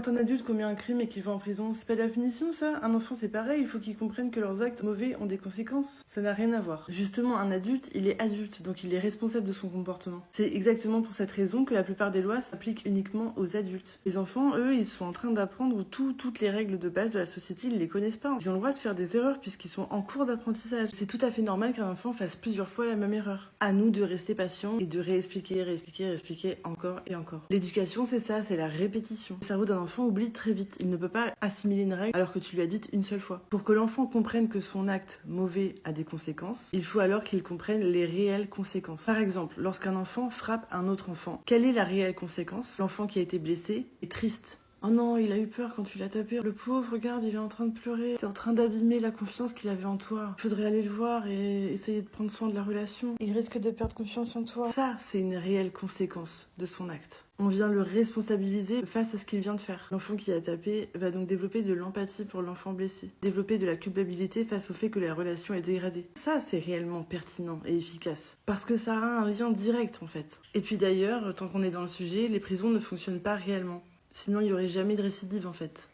Quand un adulte commet un crime et qu'il va en prison, c'est pas de la punition ça? Un enfant c'est pareil, il faut qu'ils comprennent que leurs actes mauvais ont des conséquences. Ça n'a rien à voir. Justement, un adulte, il est adulte, donc il est responsable de son comportement. C'est exactement pour cette raison que la plupart des lois s'appliquent uniquement aux adultes. Les enfants, eux, ils sont en train d'apprendre toutes les règles de base de la société, ils les connaissent pas. Ils ont le droit de faire des erreurs puisqu'ils sont en cours d'apprentissage. C'est tout à fait normal qu'un enfant fasse plusieurs fois la même erreur. À nous de rester patients et de réexpliquer encore et encore. L'éducation, c'est ça, c'est la répétition. Le cerveau d'un enfant oublie très vite. Il ne peut pas assimiler une règle alors que tu lui as dit une seule fois. Pour que l'enfant comprenne que son acte mauvais a des conséquences, il faut alors qu'il comprenne les réelles conséquences. Par exemple, lorsqu'un enfant frappe un autre enfant, quelle est la réelle conséquence? L'enfant qui a été blessé est triste. Oh non, il a eu peur quand tu l'as tapé. Le pauvre, regarde, il est en train de pleurer. T'es en train d'abîmer la confiance qu'il avait en toi. Il faudrait aller le voir et essayer de prendre soin de la relation. Il risque de perdre confiance en toi. Ça, c'est une réelle conséquence de son acte. On vient le responsabiliser face à ce qu'il vient de faire. L'enfant qui a tapé va donc développer de l'empathie pour l'enfant blessé. Développer de la culpabilité face au fait que la relation est dégradée. Ça, c'est réellement pertinent et efficace. Parce que ça a un lien direct, en fait. Et puis d'ailleurs, tant qu'on est dans le sujet, les prisons ne fonctionnent pas réellement. Sinon, il n'y aurait jamais de récidive en fait.